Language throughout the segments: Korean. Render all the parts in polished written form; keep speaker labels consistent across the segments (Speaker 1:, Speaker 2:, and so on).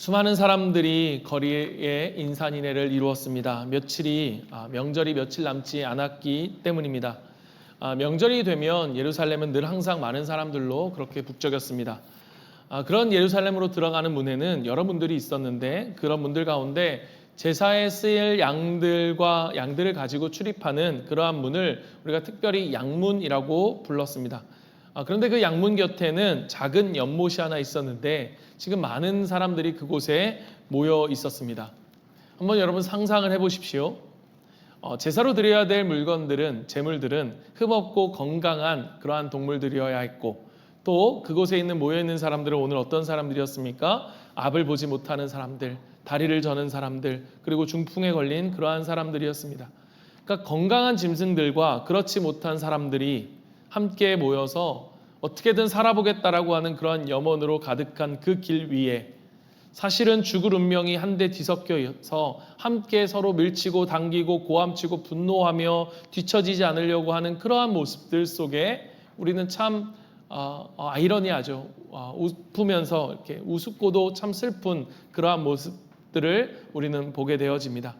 Speaker 1: 수많은 사람들이 거리에 인산인해를 이루었습니다. 명절이 며칠 남지 않았기 때문입니다. 명절이 되면 예루살렘은 늘 항상 많은 사람들로 그렇게 북적였습니다. 그런 예루살렘으로 들어가는 문에는 여러분들이 있었는데 그런 분들 가운데 제사에 쓰일 양들을 가지고 출입하는 그러한 문을 우리가 특별히 양문이라고 불렀습니다. 그런데 그 양문 곁에는 작은 연못이 하나 있었는데 지금 많은 사람들이 그곳에 모여 있었습니다. 한번 여러분 상상을 해보십시오. 제사로 드려야 될 재물들은 흠없고 건강한 그러한 동물들이어야 했고, 또 그곳에 모여 있는 사람들은 오늘 어떤 사람들이었습니까? 앞을 보지 못하는 사람들, 다리를 저는 사람들, 그리고 중풍에 걸린 그러한 사람들이었습니다. 그러니까 건강한 짐승들과 그렇지 못한 사람들이 함께 모여서 어떻게든 살아보겠다라고 하는 그런 염원으로 가득한 그 길 위에 사실은 죽을 운명이 한데 뒤섞여서 함께 서로 밀치고 당기고 고함치고 분노하며 뒤처지지 않으려고 하는 그러한 모습들 속에 우리는 참 아이러니하죠. 웃으면서 이렇게 우습고도 참 슬픈 그러한 모습들을 우리는 보게 되어집니다.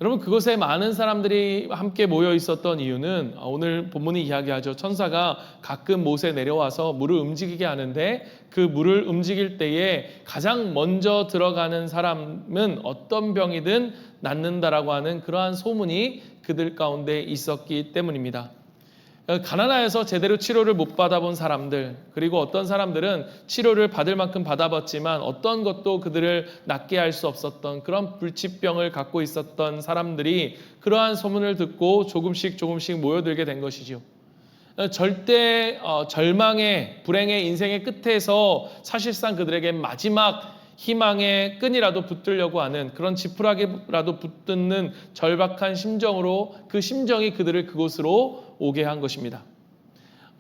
Speaker 1: 여러분, 그곳에 많은 사람들이 함께 모여 있었던 이유는 오늘 본문이 이야기하죠. 천사가 가끔 못에 내려와서 물을 움직이게 하는데 그 물을 움직일 때에 가장 먼저 들어가는 사람은 어떤 병이든 낫는다라고 하는 그러한 소문이 그들 가운데 있었기 때문입니다. 가난하여서 제대로 치료를 못 받아본 사람들, 그리고 어떤 사람들은 치료를 받을 만큼 받아봤지만 어떤 것도 그들을 낫게 할 수 없었던 그런 불치병을 갖고 있었던 사람들이 그러한 소문을 듣고 조금씩 모여들게 된 것이죠. 절대 절망의 불행의 인생의 끝에서 사실상 그들에게 마지막 희망의 끈이라도 붙들려고 하는 그런 지푸라기라도 붙드는 절박한 심정으로 그 심정이 그들을 그곳으로 오게 한 것입니다.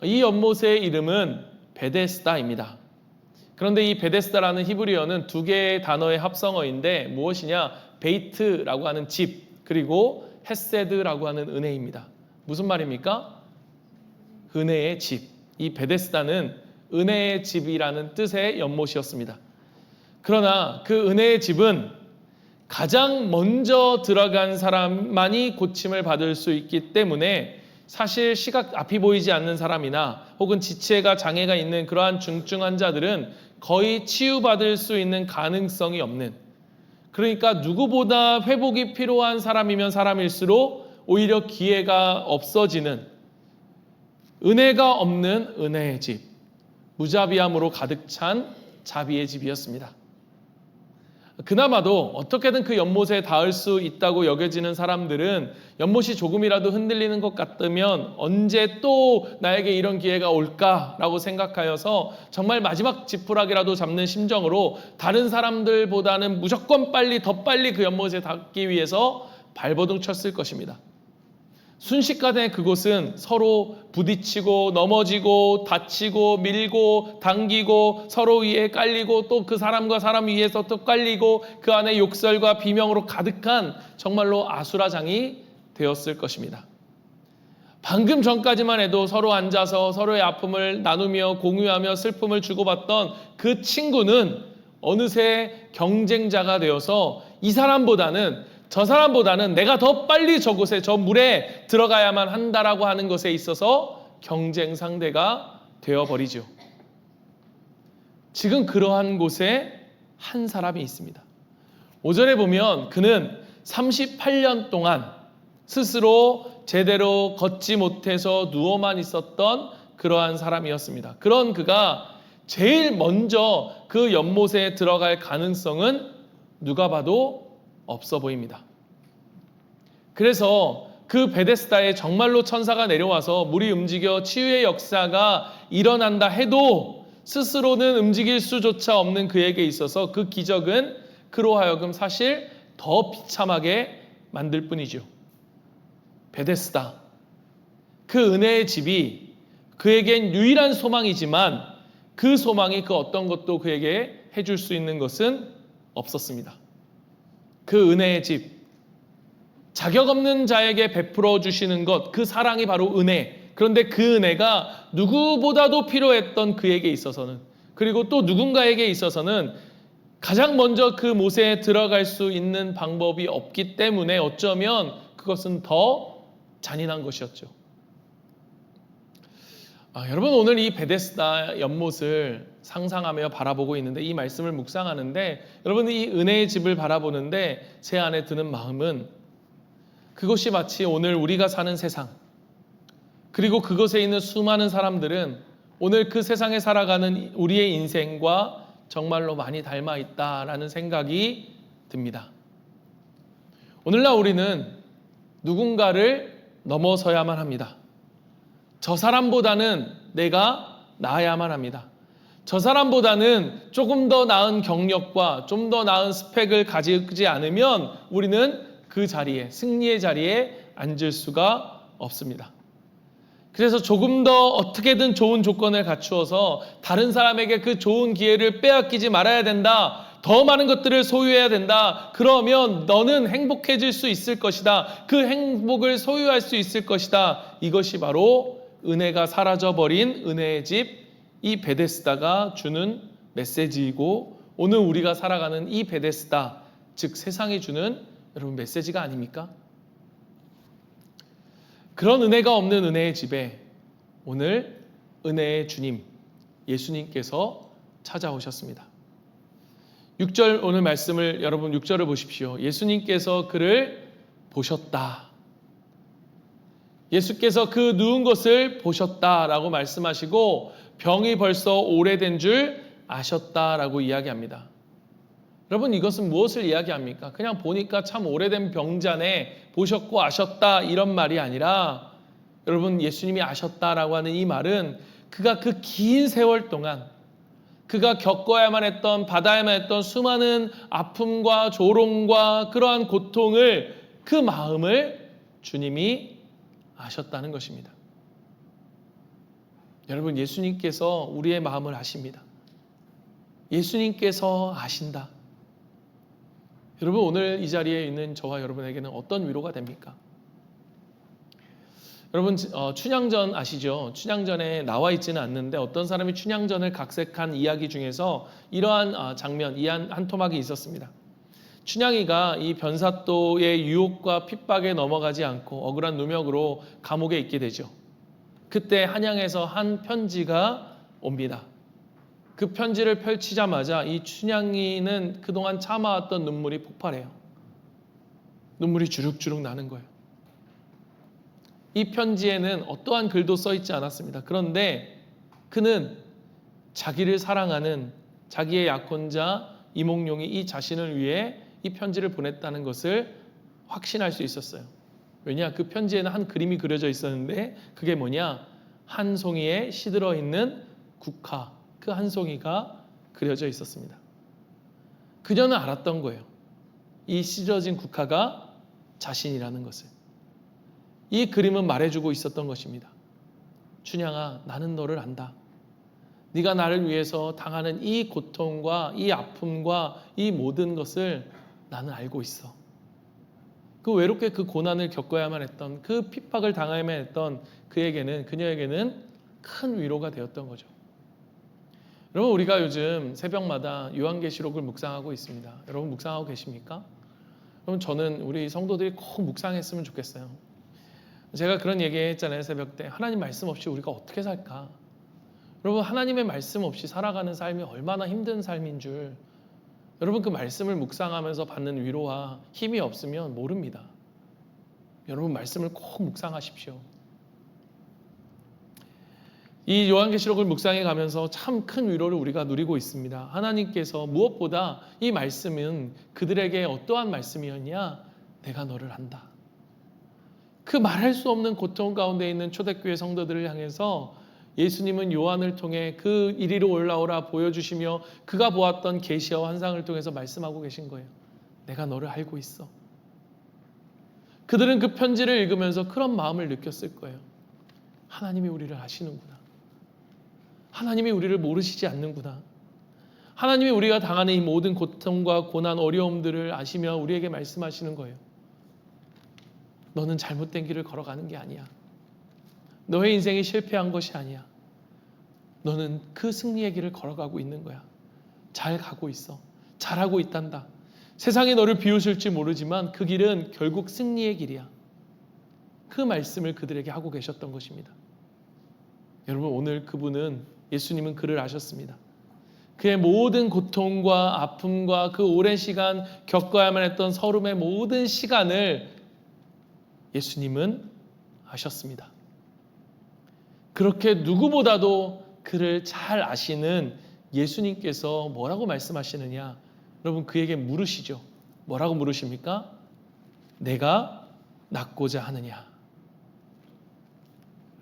Speaker 1: 이 연못의 이름은 베데스다입니다. 그런데 이 베데스다라는 히브리어는 두 개의 단어의 합성어인데 무엇이냐? 베이트라고 하는 집, 그리고 헤세드라고 하는 은혜입니다. 무슨 말입니까? 은혜의 집. 이 베데스다는 은혜의 집이라는 뜻의 연못이었습니다. 그러나 그 은혜의 집은 가장 먼저 들어간 사람만이 고침을 받을 수 있기 때문에 사실 시각 앞이 보이지 않는 사람이나 혹은 지체가 장애가 있는 그러한 중증 환자들은 거의 치유받을 수 있는 가능성이 없는, 그러니까 누구보다 회복이 필요한 사람이면 사람일수록 오히려 기회가 없어지는 은혜가 없는 은혜의 집, 무자비함으로 가득 찬 자비의 집이었습니다. 그나마도 어떻게든 그 연못에 닿을 수 있다고 여겨지는 사람들은 연못이 조금이라도 흔들리는 것 같으면 언제 또 나에게 이런 기회가 올까라고 생각하여서 정말 마지막 지푸라기라도 잡는 심정으로 다른 사람들보다는 무조건 더 빨리 그 연못에 닿기 위해서 발버둥 쳤을 것입니다. 순식간에 그곳은 서로 부딪히고 넘어지고 다치고 밀고 당기고 서로 위에 깔리고 또 그 사람과 사람 위에서 또 깔리고 그 안에 욕설과 비명으로 가득한 정말로 아수라장이 되었을 것입니다. 방금 전까지만 해도 서로 앉아서 서로의 아픔을 나누며 공유하며 슬픔을 주고받던 그 친구는 어느새 경쟁자가 되어서 저 사람보다는 내가 더 빨리 저곳에 저 물에 들어가야만 한다라고 하는 것에 있어서 경쟁 상대가 되어버리죠. 지금 그러한 곳에 한 사람이 있습니다. 5절에 보면 그는 38년 동안 스스로 제대로 걷지 못해서 누워만 있었던 그러한 사람이었습니다. 그런 그가 제일 먼저 그 연못에 들어갈 가능성은 누가 봐도 없어 보입니다. 그래서 그 베데스다에 정말로 천사가 내려와서 물이 움직여 치유의 역사가 일어난다 해도 스스로는 움직일 수조차 없는 그에게 있어서 그 기적은 그로 하여금 사실 더 비참하게 만들 뿐이죠. 베데스다, 그 은혜의 집이 그에겐 유일한 소망이지만 그 소망이 그 어떤 것도 그에게 해줄 수 있는 것은 없었습니다. 그 은혜의 집, 자격 없는 자에게 베풀어 주시는 것, 그 사랑이 바로 은혜. 그런데 그 은혜가 누구보다도 필요했던 그에게 있어서는, 그리고 또 누군가에게 있어서는 가장 먼저 그 못에 들어갈 수 있는 방법이 없기 때문에 어쩌면 그것은 더 잔인한 것이었죠. 여러분, 오늘 이 베데스다 연못을 상상하며 바라보고 있는데, 이 말씀을 묵상하는데, 여러분, 이 은혜의 집을 바라보는데 제 안에 드는 마음은, 그것이 마치 오늘 우리가 사는 세상, 그리고 그것에 있는 수많은 사람들은 오늘 그 세상에 살아가는 우리의 인생과 정말로 많이 닮아 있다라는 생각이 듭니다. 오늘날 우리는 누군가를 넘어서야만 합니다. 저 사람보다는 내가 나아야만 합니다. 저 사람보다는 조금 더 나은 경력과 좀 더 나은 스펙을 가지지 않으면 우리는 그 자리에, 승리의 자리에 앉을 수가 없습니다. 그래서 조금 더 어떻게든 좋은 조건을 갖추어서 다른 사람에게 그 좋은 기회를 빼앗기지 말아야 된다. 더 많은 것들을 소유해야 된다. 그러면 너는 행복해질 수 있을 것이다. 그 행복을 소유할 수 있을 것이다. 이것이 바로 은혜가 사라져버린 은혜의 집, 이 베데스다가 주는 메시지이고, 오늘 우리가 살아가는 이 베데스다, 즉 세상이 주는 여러분 메시지가 아닙니까? 그런 은혜가 없는 은혜의 집에 오늘 은혜의 주님, 예수님께서 찾아오셨습니다. 6절 오늘 말씀을, 여러분 6절을 보십시오. 예수님께서 그를 보셨다. 예수께서 그 누운 것을 보셨다라고 말씀하시고, 병이 벌써 오래된 줄 아셨다라고 이야기합니다. 여러분, 이것은 무엇을 이야기합니까? 그냥 보니까 참 오래된 병자네, 보셨고 아셨다, 이런 말이 아니라, 여러분, 예수님이 아셨다라고 하는 이 말은 그가 그 긴 세월 동안 그가 겪어야만 했던, 받아야만 했던 수많은 아픔과 조롱과 그러한 고통을, 그 마음을 주님이 아셨다는 것입니다. 여러분, 예수님께서 우리의 마음을 아십니다. 예수님께서 아신다. 여러분, 오늘 이 자리에 있는 저와 여러분에게는 어떤 위로가 됩니까? 여러분, 춘향전 아시죠? 춘향전에 나와 있지는 않는데 어떤 사람이 춘향전을 각색한 이야기 중에서 이러한 장면, 이 한 토막이 있었습니다. 춘향이가 이 변사또의 유혹과 핍박에 넘어가지 않고 억울한 누명으로 감옥에 있게 되죠. 그때 한양에서 한 편지가 옵니다. 그 편지를 펼치자마자 이 춘향이는 그동안 참아왔던 눈물이 폭발해요. 눈물이 주룩주룩 나는 거예요. 이 편지에는 어떠한 글도 써 있지 않았습니다. 그런데 그는 자기를 사랑하는 자기의 약혼자 이몽룡이 이 자신을 위해 이 편지를 보냈다는 것을 확신할 수 있었어요. 왜냐? 그 편지에는 한 그림이 그려져 있었는데 그게 뭐냐? 한 송이에 시들어 있는 국화, 그 한 송이가 그려져 있었습니다. 그녀는 알았던 거예요. 이 찢어진 국화가 자신이라는 것을. 이 그림은 말해주고 있었던 것입니다. 춘향아, 나는 너를 안다. 네가 나를 위해서 당하는 이 고통과 이 아픔과 이 모든 것을 나는 알고 있어. 그 외롭게 그 고난을 겪어야만 했던, 그 핍박을 당해야만 했던 그녀에게는 큰 위로가 되었던 거죠. 여러분, 우리가 요즘 새벽마다 요한계시록을 묵상하고 있습니다. 여러분 묵상하고 계십니까? 여러분, 저는 우리 성도들이 꼭 묵상했으면 좋겠어요. 제가 그런 얘기 했잖아요. 새벽 때 하나님 말씀 없이 우리가 어떻게 살까? 여러분, 하나님의 말씀 없이 살아가는 삶이 얼마나 힘든 삶인 줄, 여러분 그 말씀을 묵상하면서 받는 위로와 힘이 없으면 모릅니다. 여러분 말씀을 꼭 묵상하십시오. 이 요한계시록을 묵상해 가면서 참 큰 위로를 우리가 누리고 있습니다. 하나님께서 무엇보다 이 말씀은 그들에게 어떠한 말씀이었냐? 내가 너를 안다. 그 말할 수 없는 고통 가운데 있는 초대교회 성도들을 향해서 예수님은 요한을 통해 그 이리로 올라오라 보여주시며 그가 보았던 계시와 환상을 통해서 말씀하고 계신 거예요. 내가 너를 알고 있어. 그들은 그 편지를 읽으면서 그런 마음을 느꼈을 거예요. 하나님이 우리를 아시는구나. 하나님이 우리를 모르시지 않는구나. 하나님이 우리가 당하는 이 모든 고통과 고난, 어려움들을 아시며 우리에게 말씀하시는 거예요. 너는 잘못된 길을 걸어가는 게 아니야. 너의 인생이 실패한 것이 아니야. 너는 그 승리의 길을 걸어가고 있는 거야. 잘 가고 있어. 잘하고 있단다. 세상이 너를 비웃을지 모르지만 그 길은 결국 승리의 길이야. 그 말씀을 그들에게 하고 계셨던 것입니다. 여러분, 오늘 그분은, 예수님은 그를 아셨습니다. 그의 모든 고통과 아픔과 그 오랜 시간 겪어야만 했던 서름의 모든 시간을 예수님은 아셨습니다. 그렇게 누구보다도 그를 잘 아시는 예수님께서 뭐라고 말씀하시느냐? 여러분, 그에게 물으시죠. 뭐라고 물으십니까? 내가 낫고자 하느냐?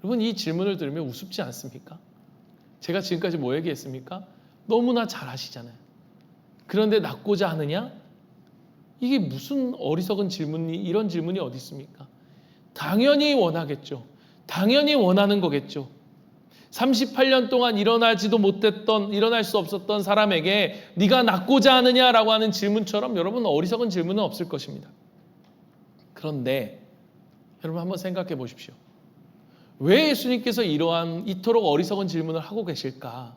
Speaker 1: 여러분, 이 질문을 들으면 우습지 않습니까? 제가 지금까지 뭐 얘기했습니까? 너무나 잘 아시잖아요. 그런데 낫고자 하느냐? 이게 무슨 어리석은 질문이, 이런 질문이 어디 있습니까? 당연히 원하겠죠. 당연히 원하는 거겠죠. 38년 동안 일어날 수 없었던 사람에게 네가 낫고자 하느냐라고 하는 질문처럼 여러분 어리석은 질문은 없을 것입니다. 그런데 여러분 한번 생각해 보십시오. 왜 예수님께서 이토록 어리석은 질문을 하고 계실까?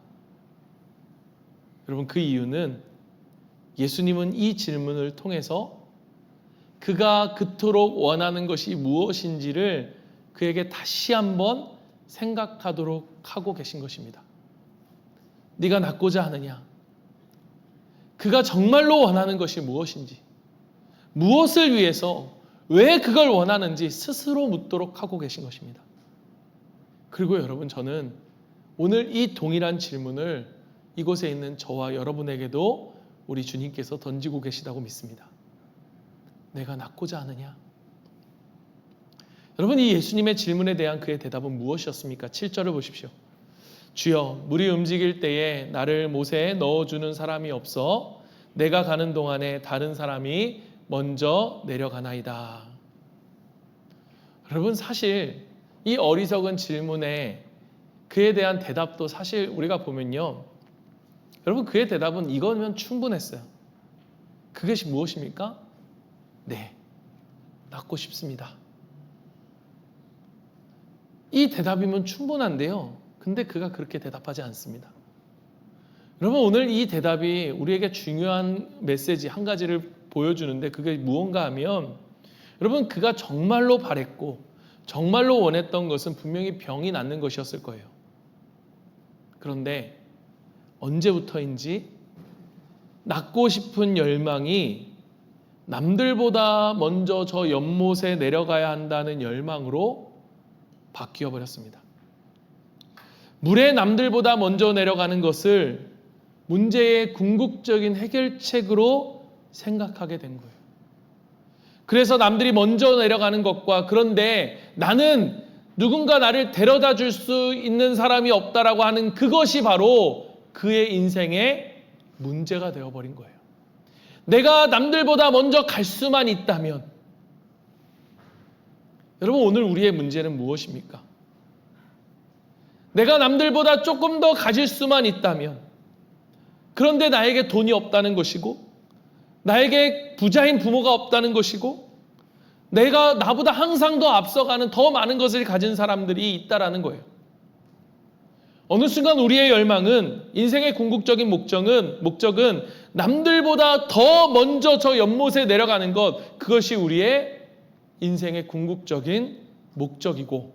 Speaker 1: 여러분, 그 이유는 예수님은 이 질문을 통해서 그가 그토록 원하는 것이 무엇인지를 그에게 다시 한번 생각하도록 하고 계신 것입니다. 네가 낫고자 하느냐? 그가 정말로 원하는 것이 무엇인지, 무엇을 위해서, 왜 그걸 원하는지 스스로 묻도록 하고 계신 것입니다. 그리고 여러분, 저는 오늘 이 동일한 질문을 이곳에 있는 저와 여러분에게도 우리 주님께서 던지고 계시다고 믿습니다. 내가 낫고자 하느냐? 여러분, 이 예수님의 질문에 대한 그의 대답은 무엇이었습니까? 7절을 보십시오. 주여, 물이 움직일 때에 나를 못에 넣어주는 사람이 없어 내가 가는 동안에 다른 사람이 먼저 내려가나이다. 여러분, 사실 이 어리석은 질문에 그에 대한 대답도 사실 우리가 보면요, 여러분, 그의 대답은 이거면 충분했어요. 그것이 무엇입니까? 네, 낫고 싶습니다. 이 대답이면 충분한데요, 근데 그가 그렇게 대답하지 않습니다. 여러분, 오늘 이 대답이 우리에게 중요한 메시지 한 가지를 보여주는데, 그게 무언가 하면, 여러분, 그가 정말로 바랬고 정말로 원했던 것은 분명히 병이 낫는 것이었을 거예요. 그런데 언제부터인지 낫고 싶은 열망이 남들보다 먼저 저 연못에 내려가야 한다는 열망으로 바뀌어 버렸습니다. 물에 남들보다 먼저 내려가는 것을 문제의 궁극적인 해결책으로 생각하게 된 거예요. 그래서 남들이 먼저 내려가는 것과, 그런데 나는 누군가 나를 데려다 줄 수 있는 사람이 없다라고 하는 그것이 바로 그의 인생의 문제가 되어버린 거예요. 내가 남들보다 먼저 갈 수만 있다면, 여러분, 오늘 우리의 문제는 무엇입니까? 내가 남들보다 조금 더 가질 수만 있다면, 그런데 나에게 돈이 없다는 것이고, 나에게 부자인 부모가 없다는 것이고, 내가 나보다 항상 더 앞서가는 더 많은 것을 가진 사람들이 있다라는 거예요. 어느 순간 우리의 열망은, 인생의 궁극적인 목적은 남들보다 더 먼저 저 연못에 내려가는 것, 그것이 우리의 인생의 궁극적인 목적이고,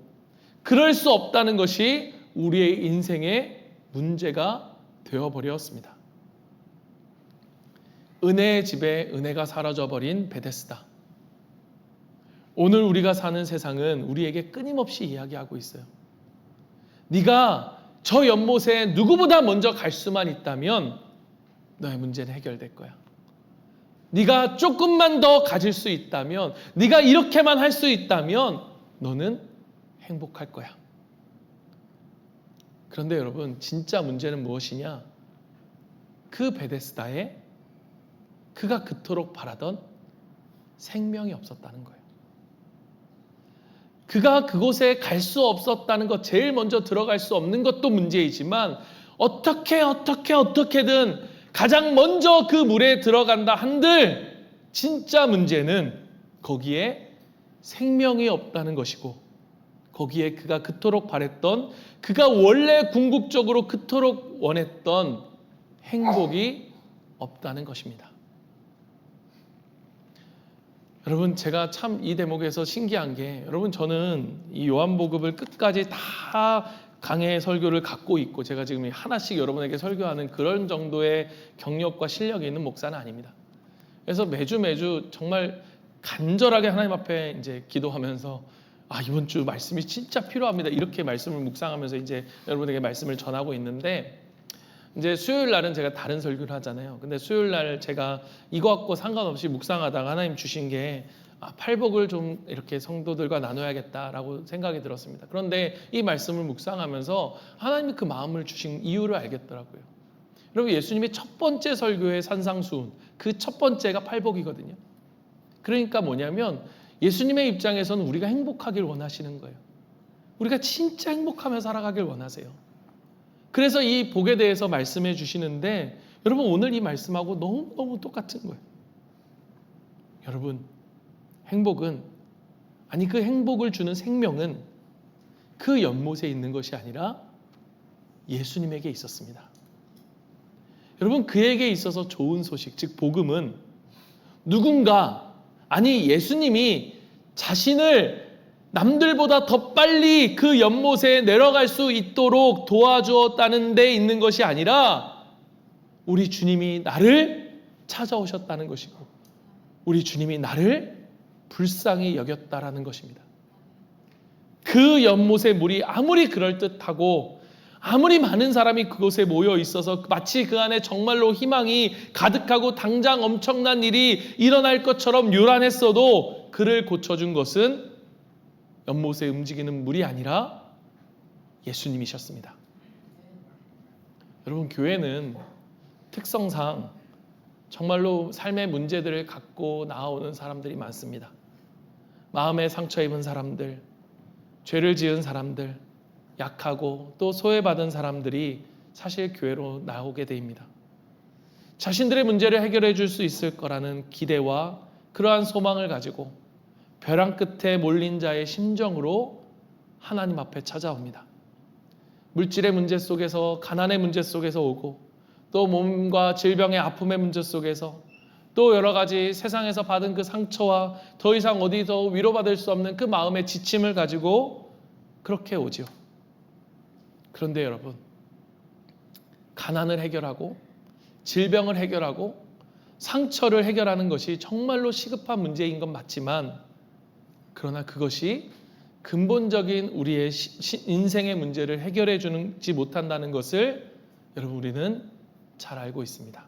Speaker 1: 그럴 수 없다는 것이 우리의 인생의 문제가 되어버렸습니다. 은혜의 집에 은혜가 사라져버린 베데스다. 오늘 우리가 사는 세상은 우리에게 끊임없이 이야기하고 있어요. 네가 저 연못에 누구보다 먼저 갈 수만 있다면 너의 문제는 해결될 거야. 네가 조금만 더 가질 수 있다면, 네가 이렇게만 할 수 있다면 너는 행복할 거야. 그런데 여러분, 진짜 문제는 무엇이냐? 그 베데스다에 그가 그토록 바라던 생명이 없었다는 거예요. 그가 그곳에 갈 수 없었다는 것, 제일 먼저 들어갈 수 없는 것도 문제이지만, 어떻게든 가장 먼저 그 물에 들어간다 한들 진짜 문제는 거기에 생명이 없다는 것이고, 거기에 그가 그토록 바랬던, 그가 원래 궁극적으로 그토록 원했던 행복이 없다는 것입니다. 여러분, 제가 참 이 대목에서 신기한 게, 여러분, 저는 이 요한복음을 끝까지 다 강해 설교를 갖고 있고 제가 지금 하나씩 여러분에게 설교하는 그런 정도의 경력과 실력이 있는 목사는 아닙니다. 그래서 매주 정말 간절하게 하나님 앞에 이제 기도하면서 이번 주 말씀이 진짜 필요합니다. 이렇게 말씀을 묵상하면서 이제 여러분에게 말씀을 전하고 있는데, 이제 수요일 날은 제가 다른 설교를 하잖아요. 근데 수요일 날 제가 이거하고 상관없이 묵상하다가 하나님 주신 게 팔복을 좀 이렇게 성도들과 나눠야겠다라고 생각이 들었습니다. 그런데 이 말씀을 묵상하면서 하나님이 그 마음을 주신 이유를 알겠더라고요. 여러분, 예수님의 첫 번째 설교의 산상수훈, 그 첫 번째가 팔복이거든요. 그러니까 뭐냐면 예수님의 입장에서는 우리가 행복하길 원하시는 거예요. 우리가 진짜 행복하며 살아가길 원하세요. 그래서 이 복에 대해서 말씀해 주시는데, 여러분, 오늘 이 말씀하고 너무너무 똑같은 거예요. 여러분, 행복은, 그 행복을 주는 생명은 그 연못에 있는 것이 아니라 예수님에게 있었습니다. 여러분, 그에게 있어서 좋은 소식, 즉 복음은 누군가, 예수님이 자신을 남들보다 더 빨리 그 연못에 내려갈 수 있도록 도와주었다는 데 있는 것이 아니라 우리 주님이 나를 찾아오셨다는 것이고 우리 주님이 나를 불쌍히 여겼다라는 것입니다. 그 연못의 물이 아무리 그럴듯하고 아무리 많은 사람이 그곳에 모여 있어서 마치 그 안에 정말로 희망이 가득하고 당장 엄청난 일이 일어날 것처럼 요란했어도 그를 고쳐준 것은 연못에 움직이는 물이 아니라 예수님이셨습니다. 여러분, 교회는 특성상 정말로 삶의 문제들을 갖고 나오는 사람들이 많습니다. 마음에 상처 입은 사람들, 죄를 지은 사람들, 약하고 또 소외받은 사람들이 사실 교회로 나오게 됩니다. 자신들의 문제를 해결해 줄 수 있을 거라는 기대와 그러한 소망을 가지고 벼랑 끝에 몰린 자의 심정으로 하나님 앞에 찾아옵니다. 물질의 문제 속에서, 가난의 문제 속에서 오고, 또 몸과 질병의 아픔의 문제 속에서, 또 여러 가지 세상에서 받은 그 상처와 더 이상 어디서 위로받을 수 없는 그 마음의 지침을 가지고 그렇게 오죠. 그런데 여러분, 가난을 해결하고 질병을 해결하고 상처를 해결하는 것이 정말로 시급한 문제인 건 맞지만, 그러나 그것이 근본적인 우리의 인생의 문제를 해결해 주지 못한다는 것을 여러분, 우리는 잘 알고 있습니다.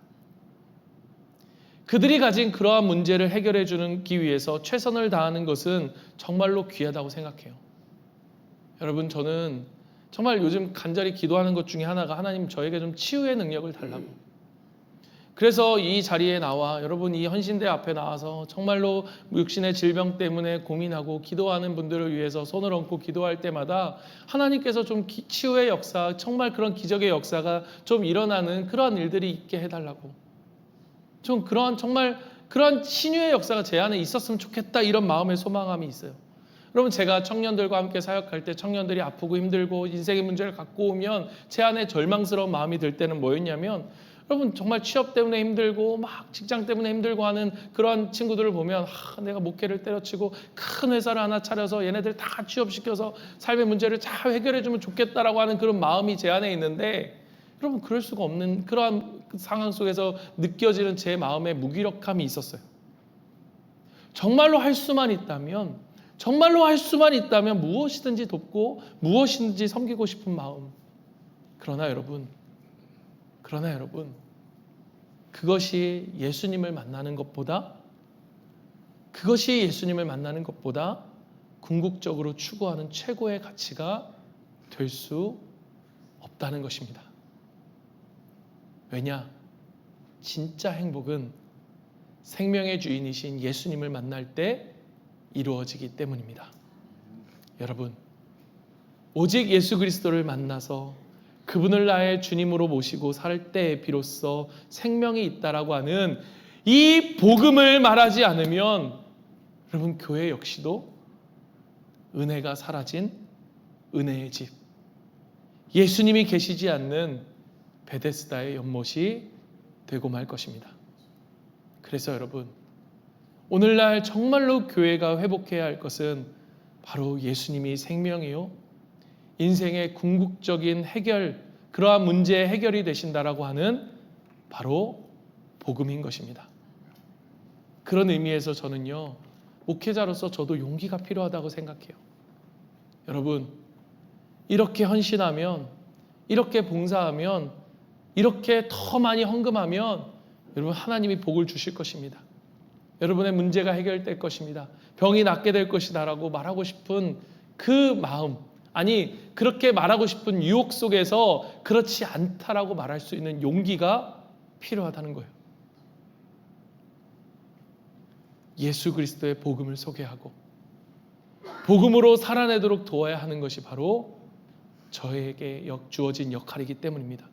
Speaker 1: 그들이 가진 그러한 문제를 해결해 주기 위해서 최선을 다하는 것은 정말로 귀하다고 생각해요. 여러분, 저는 정말 요즘 간절히 기도하는 것 중에 하나가 하나님 저에게 좀 치유의 능력을 달라고. 그래서 이 자리에 나와 여러분 이 헌신대 앞에 나와서 정말로 육신의 질병 때문에 고민하고 기도하는 분들을 위해서 손을 얹고 기도할 때마다 하나님께서 좀 치유의 역사, 정말 그런 기적의 역사가 좀 일어나는 그러한 일들이 있게 해달라고, 좀 그러한 정말 그런 신유의 역사가 제 안에 있었으면 좋겠다, 이런 마음의 소망함이 있어요. 여러분, 제가 청년들과 함께 사역할 때 청년들이 아프고 힘들고 인생의 문제를 갖고 오면 제 안에 절망스러운 마음이 들 때는 뭐였냐면, 여러분, 정말 취업 때문에 힘들고 막 직장 때문에 힘들고 하는 그런 친구들을 보면 내가 목회를 때려치고 큰 회사를 하나 차려서 얘네들 다 취업시켜서 삶의 문제를 잘 해결해 주면 좋겠다라고 하는 그런 마음이 제 안에 있는데, 여러분, 그럴 수가 없는 그러한 상황 속에서 느껴지는 제 마음의 무기력함이 있었어요. 정말로 할 수만 있다면 무엇이든지 돕고 무엇이든지 섬기고 싶은 마음. 그러나 여러분, 그것이 예수님을 만나는 것보다 궁극적으로 추구하는 최고의 가치가 될 수 없다는 것입니다. 왜냐? 진짜 행복은 생명의 주인이신 예수님을 만날 때 이루어지기 때문입니다. 여러분, 오직 예수 그리스도를 만나서 그분을 나의 주님으로 모시고 살 때 비로소 생명이 있다라고 하는 이 복음을 말하지 않으면, 여러분, 교회 역시도 은혜가 사라진 은혜의 집, 예수님이 계시지 않는 베데스다의 연못이 되고 말 것입니다. 그래서 여러분, 오늘날 정말로 교회가 회복해야 할 것은 바로 예수님이 생명이요, 인생의 궁극적인 해결, 그러한 문제의 해결이 되신다라고 하는 바로 복음인 것입니다. 그런 의미에서 저는요, 목회자로서 저도 용기가 필요하다고 생각해요. 여러분, 이렇게 헌신하면, 이렇게 봉사하면, 이렇게 더 많이 헌금하면 여러분, 하나님이 복을 주실 것입니다. 여러분의 문제가 해결될 것입니다. 병이 낫게 될 것이다 라고 말하고 싶은 그 마음, 아니 그렇게 말하고 싶은 유혹 속에서 그렇지 않다라고 말할 수 있는 용기가 필요하다는 거예요. 예수 그리스도의 복음을 소개하고 복음으로 살아내도록 도와야 하는 것이 바로 저에게 주어진 역할이기 때문입니다.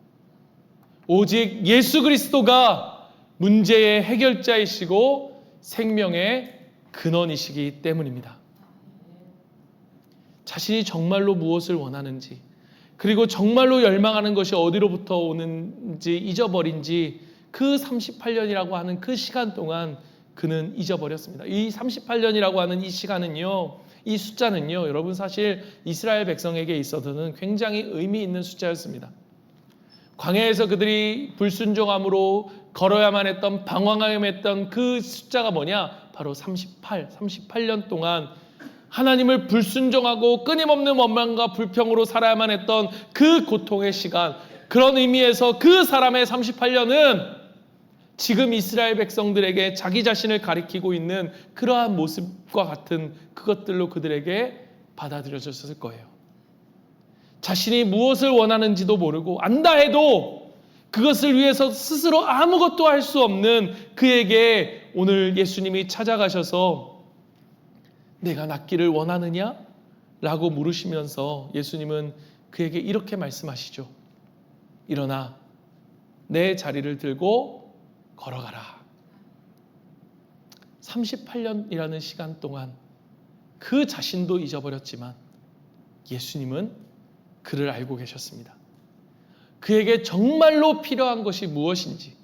Speaker 1: 오직 예수 그리스도가 문제의 해결자이시고 생명의 근원이시기 때문입니다. 자신이 정말로 무엇을 원하는지, 그리고 정말로 열망하는 것이 어디로부터 오는지 잊어버린 지 그 38년이라고 하는 그 시간 동안 그는 잊어버렸습니다. 이 38년이라고 하는 이 시간은요, 이 숫자는요, 여러분 사실 이스라엘 백성에게 있어서는 굉장히 의미 있는 숫자였습니다. 광야에서 그들이 불순종함으로 걸어야만 했던, 방황하야만 했던 그 숫자가 뭐냐? 바로 38년 동안 하나님을 불순종하고 끊임없는 원망과 불평으로 살아야만 했던 그 고통의 시간, 그런 의미에서 그 사람의 38년은 지금 이스라엘 백성들에게 자기 자신을 가리키고 있는 그러한 모습과 같은 그것들로 그들에게 받아들여졌을 거예요. 자신이 무엇을 원하는지도 모르고 안다 해도 그것을 위해서 스스로 아무것도 할 수 없는 그에게 오늘 예수님이 찾아가셔서 내가 낫기를 원하느냐? 라고 물으시면서 예수님은 그에게 이렇게 말씀하시죠. 일어나 내 자리를 들고 걸어가라. 38년이라는 시간 동안 그 자신도 잊어버렸지만 예수님은 그를 알고 계셨습니다. 그에게 정말로 필요한 것이 무엇인지,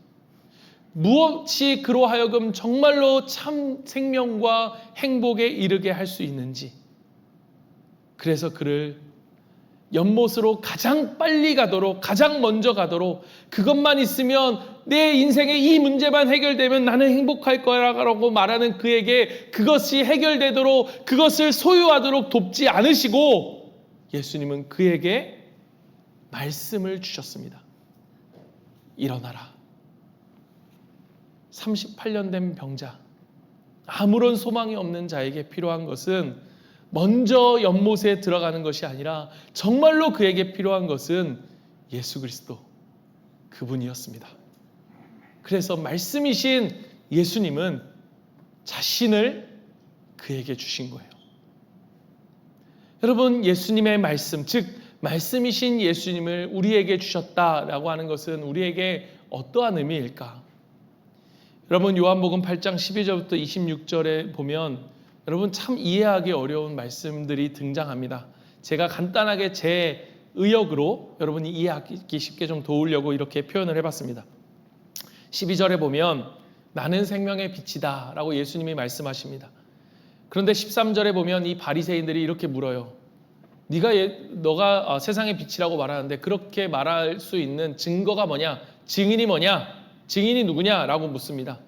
Speaker 1: 무엇이 그로 하여금 정말로 참 생명과 행복에 이르게 할 수 있는지, 그래서 그를 연못으로 가장 빨리 가도록, 가장 먼저 가도록, 그것만 있으면 내 인생의 이 문제만 해결되면 나는 행복할 거라고 말하는 그에게 그것이 해결되도록, 그것을 소유하도록 돕지 않으시고 예수님은 그에게 말씀을 주셨습니다. 일어나라. 38년 된 병자, 아무런 소망이 없는 자에게 필요한 것은 먼저 연못에 들어가는 것이 아니라 정말로 그에게 필요한 것은 예수 그리스도, 그분이었습니다. 그래서 말씀이신 예수님은 자신을 그에게 주신 거예요. 여러분, 예수님의 말씀, 즉 말씀이신 예수님을 우리에게 주셨다라고 하는 것은 우리에게 어떠한 의미일까? 여러분, 요한복음 8장 12절부터 26절에 보면 여러분 참 이해하기 어려운 말씀들이 등장합니다. 제가 간단하게 제 의역으로 여러분이 이해하기 쉽게 좀 도우려고 이렇게 표현을 해봤습니다. 12절에 보면 나는 생명의 빛이다 라고 예수님이 말씀하십니다. 그런데 13절에 보면 이 바리새인들이 이렇게 물어요. 너가 세상의 빛이라고 말하는데 그렇게 말할 수 있는 증거가 뭐냐? 증인이 뭐냐? 증인이 누구냐? 라고 묻습니다.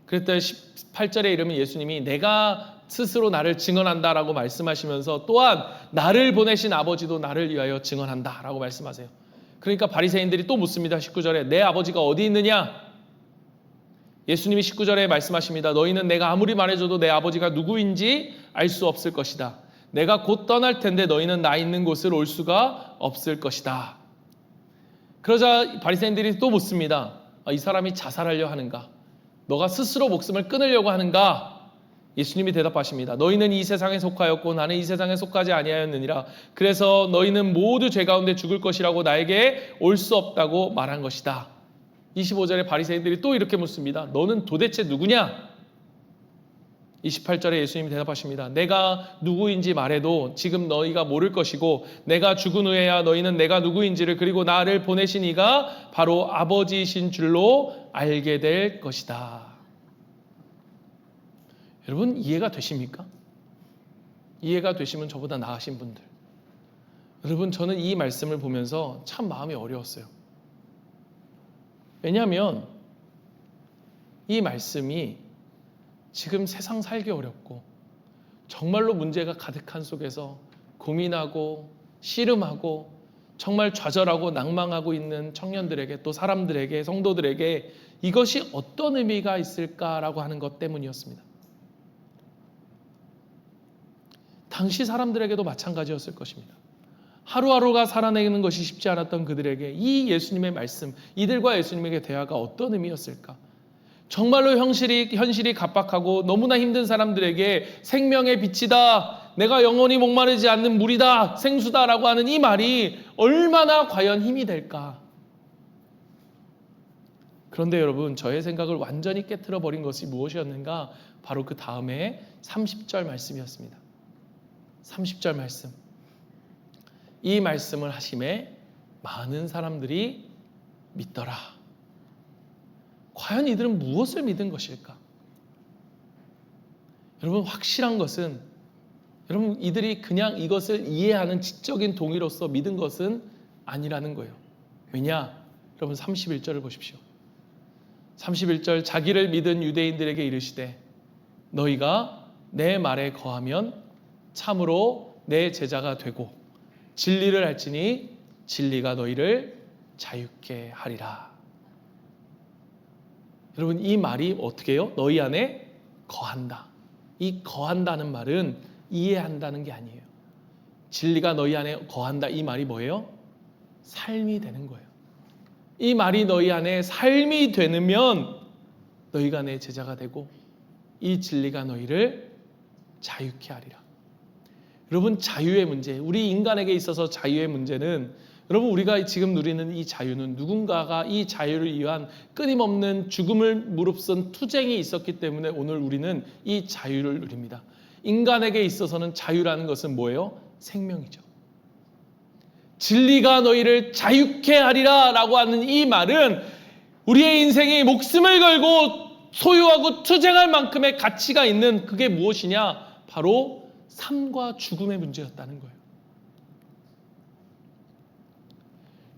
Speaker 1: 그랬더니 18절에 이르면 예수님이 내가 스스로 나를 증언한다라고 말씀하시면서 또한 나를 보내신 아버지도 나를 위하여 증언한다라고 말씀하세요. 그러니까 바리새인들이 또 묻습니다. 19절에 내 아버지가 어디 있느냐? 예수님이 19절에 말씀하십니다. 너희는 내가 아무리 말해줘도 내 아버지가 누구인지 알 수 없을 것이다. 내가 곧 떠날 텐데 너희는 나 있는 곳을 올 수가 없을 것이다. 그러자 바리새인들이 또 묻습니다. 이 사람이 자살하려 하는가? 너가 스스로 목숨을 끊으려고 하는가? 예수님이 대답하십니다. 너희는 이 세상에 속하였고 나는 이 세상에 속하지 아니하였느니라. 그래서 너희는 모두 죄 가운데 죽을 것이라고 나에게 올 수 없다고 말한 것이다. 25절에 바리새인들이 또 이렇게 묻습니다. 너는 도대체 누구냐? 28절에 예수님이 대답하십니다. 내가 누구인지 말해도 지금 너희가 모를 것이고 내가 죽은 후에야 너희는 내가 누구인지를 그리고 나를 보내신 이가 바로 아버지이신 줄로 알게 될 것이다. 여러분 이해가 되십니까? 이해가 되시면 저보다 나으신 분들. 여러분 저는 이 말씀을 보면서 참 마음이 어려웠어요. 왜냐하면 이 말씀이 지금 세상 살기 어렵고 정말로 문제가 가득한 속에서 고민하고 씨름하고 정말 좌절하고 낭망하고 있는 청년들에게 또 사람들에게 성도들에게 이것이 어떤 의미가 있을까라고 하는 것 때문이었습니다. 당시 사람들에게도 마찬가지였을 것입니다. 하루하루가 살아내는 것이 쉽지 않았던 그들에게 이 예수님의 말씀, 이들과 예수님에게 대화가 어떤 의미였을까? 정말로 현실이 각박하고 너무나 힘든 사람들에게 생명의 빛이다, 내가 영원히 목마르지 않는 물이다, 생수다라고 하는 이 말이 얼마나 과연 힘이 될까? 그런데 여러분 저의 생각을 완전히 깨트려 버린 것이 무엇이었는가? 바로 그 다음에 30절 말씀이었습니다. 30절 말씀. 이 말씀을 하심에 많은 사람들이 믿더라. 과연 이들은 무엇을 믿은 것일까? 여러분 확실한 것은 여러분 이들이 그냥 이것을 이해하는 지적인 동의로서 믿은 것은 아니라는 거예요. 왜냐? 여러분 31절을 보십시오. 31절 자기를 믿은 유대인들에게 이르시되 너희가 내 말에 거하면 참으로 내 제자가 되고 진리를 알지니 진리가 너희를 자유케 하리라. 여러분 이 말이 어떻게 해요? 너희 안에 거한다. 이 거한다는 말은 이해한다는 게 아니에요. 진리가 너희 안에 거한다. 이 말이 뭐예요? 삶이 되는 거예요. 이 말이 너희 안에 삶이 되면 너희가 내 제자가 되고 이 진리가 너희를 자유케 하리라. 여러분 자유의 문제, 우리 인간에게 있어서 자유의 문제는 여러분 우리가 지금 누리는 이 자유는 누군가가 이 자유를 위한 끊임없는 죽음을 무릅쓴 투쟁이 있었기 때문에 오늘 우리는 이 자유를 누립니다. 인간에게 있어서는 자유라는 것은 뭐예요? 생명이죠. 진리가 너희를 자유케 하리라 라고 하는 이 말은 우리의 인생이 목숨을 걸고 소유하고 투쟁할 만큼의 가치가 있는 그게 무엇이냐? 바로 삶과 죽음의 문제였다는 거예요.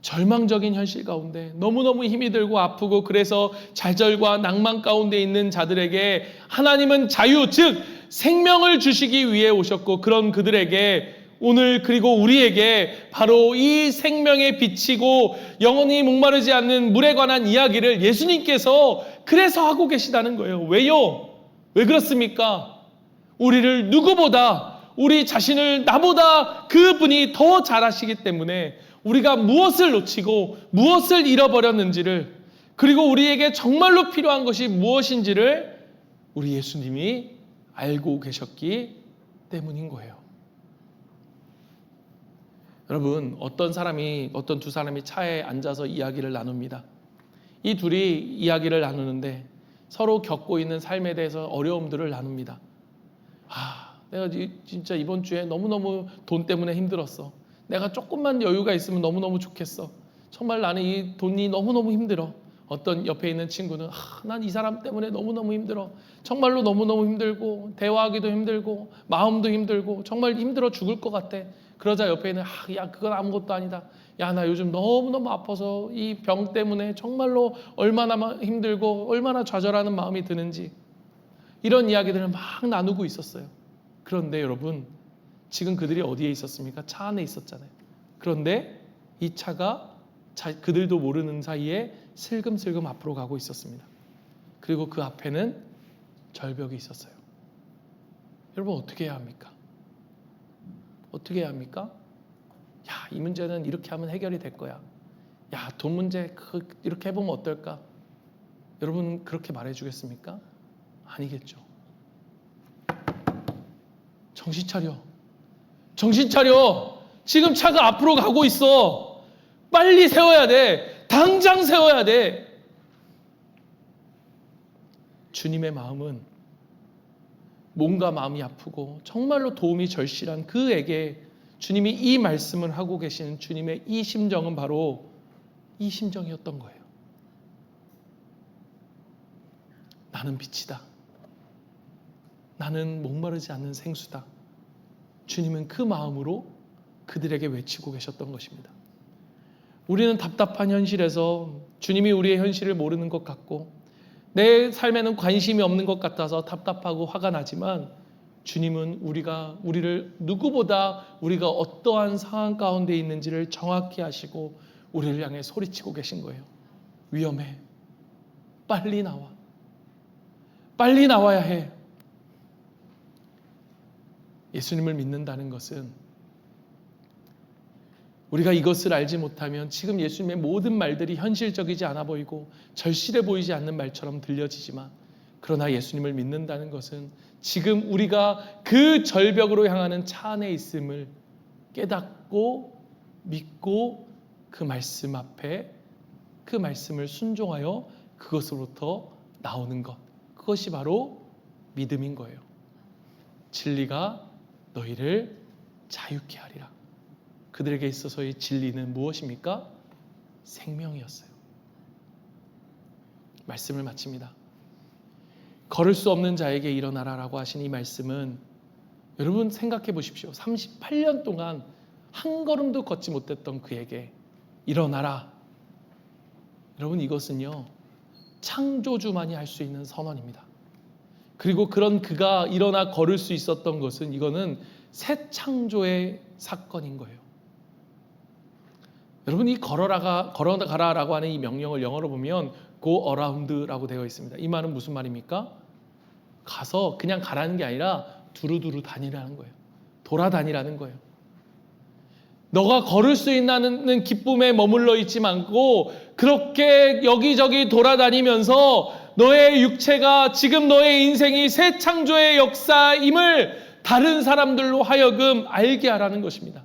Speaker 1: 절망적인 현실 가운데 너무너무 힘이 들고 아프고 그래서 좌절과 낭만 가운데 있는 자들에게 하나님은 자유, 즉 생명을 주시기 위해 오셨고 그런 그들에게 오늘 그리고 우리에게 바로 이 생명의 빛이고 영원히 목마르지 않는 물에 관한 이야기를 예수님께서 그래서 하고 계시다는 거예요. 왜요? 왜 그렇습니까? 우리를 누구보다 우리 자신을 나보다 그분이 더 잘 아시기 때문에 우리가 무엇을 놓치고 무엇을 잃어버렸는지를 그리고 우리에게 정말로 필요한 것이 무엇인지를 우리 예수님이 알고 계셨기 때문인 거예요. 여러분 어떤 두 사람이 차에 앉아서 이야기를 나눕니다. 이 둘이 이야기를 나누는데 서로 겪고 있는 삶에 대해서 어려움들을 나눕니다. 내가 진짜 이번 주에 너무너무 돈 때문에 힘들었어. 내가 조금만 여유가 있으면 너무너무 좋겠어. 정말 나는 이 돈이 너무너무 힘들어. 어떤 옆에 있는 친구는 난 이 사람 때문에 너무너무 힘들어. 정말로 너무너무 힘들고 대화하기도 힘들고 마음도 힘들고 정말 힘들어 죽을 것 같아. 그러자 옆에 있는 야 그건 아무것도 아니다. 야 나 요즘 너무너무 아파서 이 병 때문에 정말로 얼마나 힘들고 얼마나 좌절하는 마음이 드는지 이런 이야기들을 막 나누고 있었어요. 그런데 여러분 지금 그들이 어디에 있었습니까? 차 안에 있었잖아요. 그런데 이 차가 그들도 모르는 사이에 슬금슬금 앞으로 가고 있었습니다. 그리고 그 앞에는 절벽이 있었어요. 여러분 어떻게 해야 합니까? 어떻게 해야 합니까? 이 문제는 이렇게 하면 해결이 될 거야. 돈 문제 이렇게 해보면 어떨까? 여러분 그렇게 말해주겠습니까? 아니겠죠. 정신 차려. 정신 차려. 지금 차가 앞으로 가고 있어. 빨리 세워야 돼. 당장 세워야 돼. 주님의 마음은 몸과 마음이 아프고 정말로 도움이 절실한 그에게 주님이 이 말씀을 하고 계시는 주님의 이 심정은 바로 이 심정이었던 거예요. 나는 빛이다. 나는 목마르지 않는 생수다. 주님은 그 마음으로 그들에게 외치고 계셨던 것입니다. 우리는 답답한 현실에서 주님이 우리의 현실을 모르는 것 같고 내 삶에는 관심이 없는 것 같아서 답답하고 화가 나지만 주님은 우리를 누구보다 우리가 어떠한 상황 가운데 있는지를 정확히 아시고 우리를 향해 소리치고 계신 거예요. 위험해. 빨리 나와. 빨리 나와야 해. 예수님을 믿는다는 것은 우리가 이것을 알지 못하면 지금 예수님의 모든 말들이 현실적이지 않아 보이고 절실해 보이지 않는 말처럼 들려지지만 그러나 예수님을 믿는다는 것은 지금 우리가 그 절벽으로 향하는 차 안에 있음을 깨닫고 믿고 그 말씀 앞에 그 말씀을 순종하여 그것으로부터 나오는 것, 그것이 바로 믿음인 거예요. 진리가 너희를 자유케 하리라. 그들에게 있어서의 진리는 무엇입니까? 생명이었어요. 말씀을 마칩니다. 걸을 수 없는 자에게 일어나라라고 하신 이 말씀은 여러분 생각해 보십시오. 38년 동안 한 걸음도 걷지 못했던 그에게 일어나라. 여러분 이것은요 창조주만이 할 수 있는 선언입니다. 그리고 그런 그가 일어나 걸을 수 있었던 것은 이거는 새 창조의 사건인 거예요. 여러분 이 걸어가라라고 하는 이 명령을 영어로 보면 go around라고 되어 있습니다. 이 말은 무슨 말입니까? 가서 그냥 가라는 게 아니라 두루두루 다니라는 거예요. 돌아다니라는 거예요. 너가 걸을 수 있다는 기쁨에 머물러 있지 않고 그렇게 여기저기 돌아다니면서 너의 육체가 지금 너의 인생이 새 창조의 역사임을 다른 사람들로 하여금 알게 하라는 것입니다.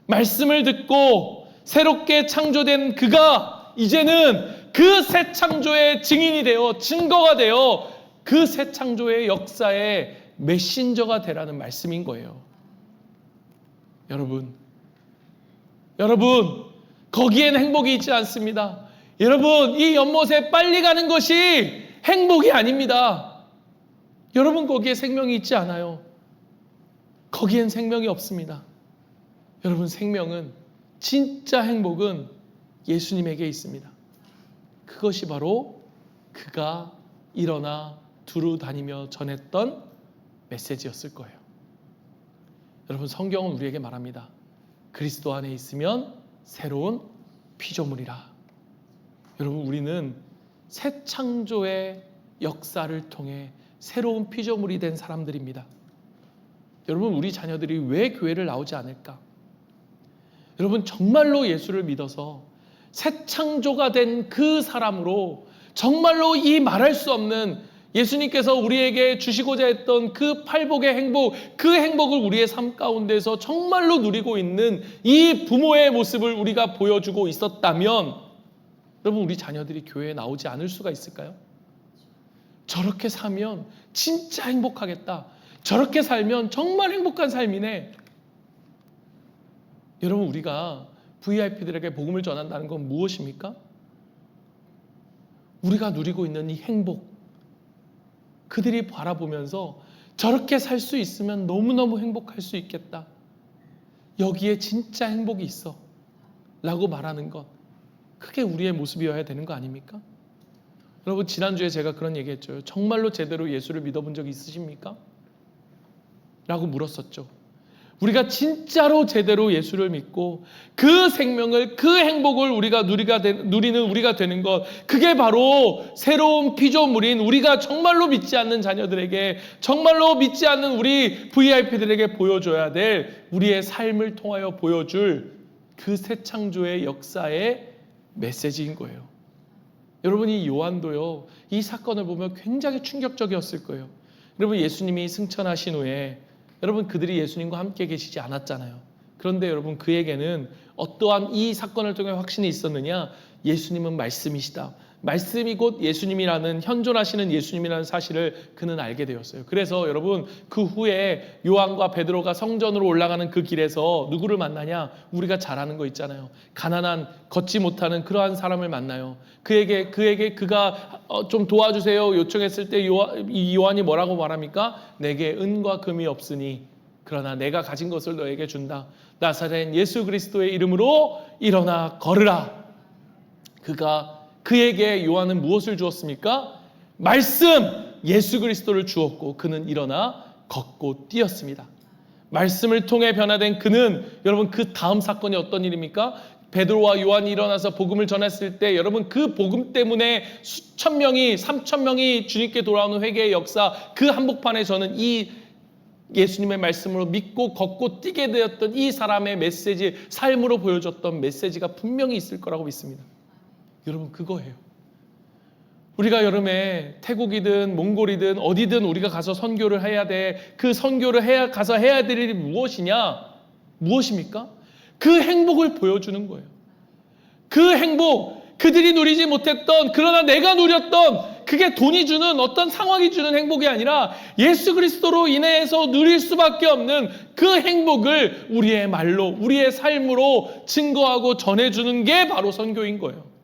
Speaker 1: 말씀을 듣고 새롭게 창조된 그가 이제는 그 새 창조의 증인이 되어 증거가 되어 그 새 창조의 역사의 메신저가 되라는 말씀인 거예요. 여러분 거기엔 행복이 있지 않습니다. 여러분 이 연못에 빨리 가는 것이 행복이 아닙니다. 여러분 거기에 생명이 있지 않아요. 거기엔 생명이 없습니다. 여러분 생명은 진짜 행복은 예수님에게 있습니다. 그것이 바로 그가 일어나 두루 다니며 전했던 메시지였을 거예요. 여러분 성경은 우리에게 말합니다. 그리스도 안에 있으면 새로운 피조물이라. 여러분 우리는 새 창조의 역사를 통해 새로운 피조물이 된 사람들입니다. 여러분 우리 자녀들이 왜 교회를 나오지 않을까? 여러분 정말로 예수를 믿어서 새 창조가 된 그 사람으로 정말로 이 말할 수 없는 예수님께서 우리에게 주시고자 했던 그 팔복의 행복, 그 행복을 우리의 삶 가운데서 정말로 누리고 있는 이 부모의 모습을 우리가 보여주고 있었다면 여러분 우리 자녀들이 교회에 나오지 않을 수가 있을까요? 저렇게 사면 진짜 행복하겠다. 저렇게 살면 정말 행복한 삶이네. 여러분 우리가 VIP들에게 복음을 전한다는 건 무엇입니까? 우리가 누리고 있는 이 행복, 그들이 바라보면서 저렇게 살 수 있으면 너무너무 행복할 수 있겠다. 여기에 진짜 행복이 있어 라고 말하는 것, 그게 우리의 모습이어야 되는 거 아닙니까? 여러분 지난주에 제가 그런 얘기했죠. 정말로 제대로 예수를 믿어본 적이 있으십니까? 라고 물었었죠. 우리가 진짜로 제대로 예수를 믿고 그 생명을, 그 행복을 우리가 누리는 우리가 되는 것, 그게 바로 새로운 피조물인 우리가 정말로 믿지 않는 자녀들에게, 정말로 믿지 않는 우리 VIP들에게 보여줘야 될, 우리의 삶을 통하여 보여줄 그 새 창조의 역사의 메시지인 거예요. 여러분 이 요한도요, 이 사건을 보면 굉장히 충격적이었을 거예요. 여러분 예수님이 승천하신 후에 여러분 그들이 예수님과 함께 계시지 않았잖아요. 그런데 여러분, 그에게는 어떠한 이 사건을 통해 확신이 있었느냐? 예수님은 말씀이시다. 말씀이 곧 예수님이라는, 현존하시는 예수님이라는 사실을 그는 알게 되었어요. 그래서 여러분, 그 후에 요한과 베드로가 성전으로 올라가는 그 길에서 누구를 만나냐? 우리가 잘 아는 거 있잖아요. 가난한, 걷지 못하는 그러한 사람을 만나요. 그에게 그가 좀 도와주세요 요청했을 때 요한이 뭐라고 말합니까? 내게 은과 금이 없으니 그러나 내가 가진 것을 너에게 준다. 나사렛 예수 그리스도의 이름으로 일어나 걸으라. 그에게 요한은 무엇을 주었습니까? 말씀, 예수 그리스도를 주었고 그는 일어나 걷고 뛰었습니다. 말씀을 통해 변화된 그는, 여러분, 그 다음 사건이 어떤 일입니까? 베드로와 요한이 일어나서 복음을 전했을 때, 여러분, 그 복음 때문에 수천 명이, 3천 명이 주님께 돌아오는 회개의 역사, 그 한복판에 저는 이 예수님의 말씀으로 믿고 걷고 뛰게 되었던 이 사람의 메시지, 삶으로 보여줬던 메시지가 분명히 있을 거라고 믿습니다. 여러분, 그거예요. 우리가 여름에 태국이든 몽골이든 어디든 우리가 가서 선교를 해야 돼. 그 선교를 가서 해야 될 일이 무엇입니까? 그 행복을 보여주는 거예요. 그 행복, 그들이 누리지 못했던, 그러나 내가 누렸던, 그게 돈이 주는, 어떤 상황이 주는 행복이 아니라 예수 그리스도로 인해서 누릴 수밖에 없는 그 행복을 우리의 말로, 우리의 삶으로 증거하고 전해주는 게 바로 선교인 거예요.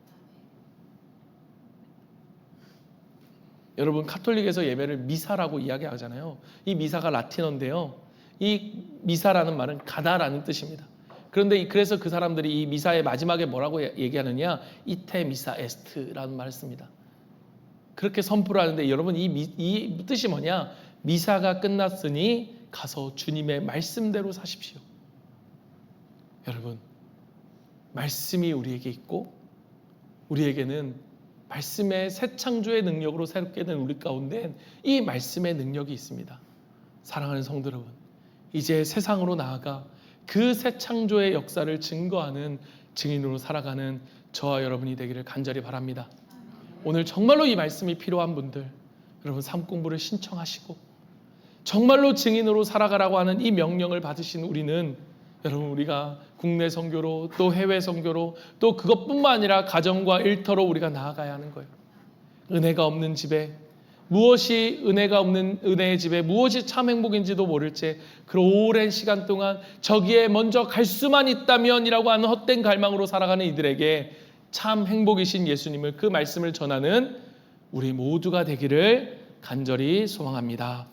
Speaker 1: 여러분, 카톨릭에서 예배를 미사라고 이야기하잖아요. 이 미사가 라틴어인데요. 이 미사라는 말은 가다라는 뜻입니다. 그런데 그래서 그 사람들이 이 미사의 마지막에 뭐라고 얘기하느냐? 이테 미사 에스트라는 말을 씁니다. 그렇게 선포를 하는데, 여러분, 이 뜻이 뭐냐? 미사가 끝났으니 가서 주님의 말씀대로 사십시오. 여러분, 말씀이 우리에게 있고 우리에게는 말씀의 새 창조의 능력으로 새롭게 된 우리 가운데 이 말씀의 능력이 있습니다. 사랑하는 성도 여러분, 이제 세상으로 나아가 그 새 창조의 역사를 증거하는 증인으로 살아가는 저와 여러분이 되기를 간절히 바랍니다. 오늘 정말로 이 말씀이 필요한 분들, 여러분, 삶 공부를 신청하시고 정말로 증인으로 살아가라고 하는 이 명령을 받으신 우리는, 여러분, 우리가 국내 선교로 또 해외 선교로 또 그것뿐만 아니라 가정과 일터로 우리가 나아가야 하는 거예요. 은혜가 없는 집에, 무엇이 은혜가 없는 은혜의 집에 무엇이 참 행복인지도 모를 채 그 오랜 시간 동안 저기에 먼저 갈 수만 있다면이라고 하는 헛된 갈망으로 살아가는 이들에게 참 행복이신 예수님을, 그 말씀을 전하는 우리 모두가 되기를 간절히 소망합니다.